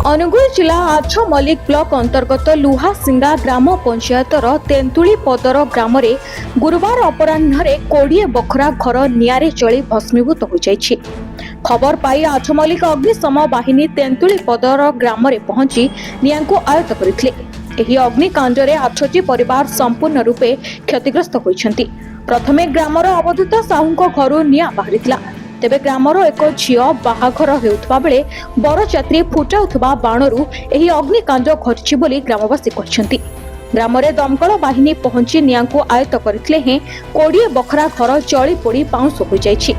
अनुगुल जिला आठमल्लिक ब्लॉक अंतर्गत लुहासिंगा ग्राम पंचायतर तेंतुली पदर ग्राम गुरुवार अपराह्न 20 बखरा घर निआरे चली भस्मीभूत हो जाइछि। खबर पाई आठमल्लिक अग्निशम बाहिनी तेंतुली पदर ग्राम पहुंची निआं को आयत्त करथिले। एही अग्निकांड रे 8टी परिवार संपूर्ण रूपे क्षतिग्रस्त होइछन्ति। प्रथमे ग्रामर अवधूत साहूको घरु निआं बाहरिथिला। तेबे ग्रामर एक झियो बाहाघर हेउथबा बेले बरजात्री फुटाउथबा बाणरू एही अग्निकांड घटिछि बोली ग्रामवासी कहछन्ति। ग्रामरे दमकल बाहिनी पहुंची निआं को आयत्त करथिले हे 20 बखरा घर जळी पोड़ी पाउंस हो जाइछि।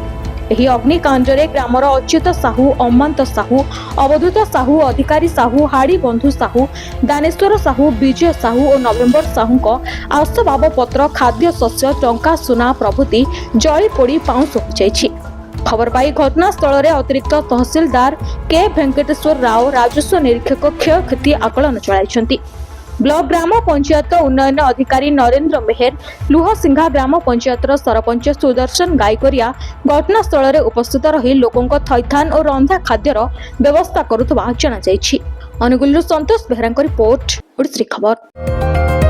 एही अग्निकांड रे ग्रामर अच्युत साहू, अमांत साहू, अवधूत साहू, अधिकारी साहू, हाड़ी बंधु साहू, दानेश्वर साहू, विजय साहू और नवेम्बर साहूको आसबाब पत्र, खाद्य शस्य, टंका सुना प्रभृति जळी पोड़ी पाउंस हो जाइछि। खबर पाई घटनास्थल में अतिरिक्त तहसीलदार के वेंकटेश्वर राव, राजस्व निरीक्षक क्षयक्षति आकलन चलाई। ब्लॉक ग्राम पंचायत उन्नयन अधिकारी नरेंद्र मेहर, लुहासिंगा ग्राम पंचायत सरपंच सुदर्शन गायकरिया घटनास्थल में उपस्थित रही लोकों थैथान और रंधा खाद्यर व्यवस्था करुवा जणाଯାଇଛି। अनुगुल संतोष बेहरा रिपोर्ट, ओडिश्री खबर।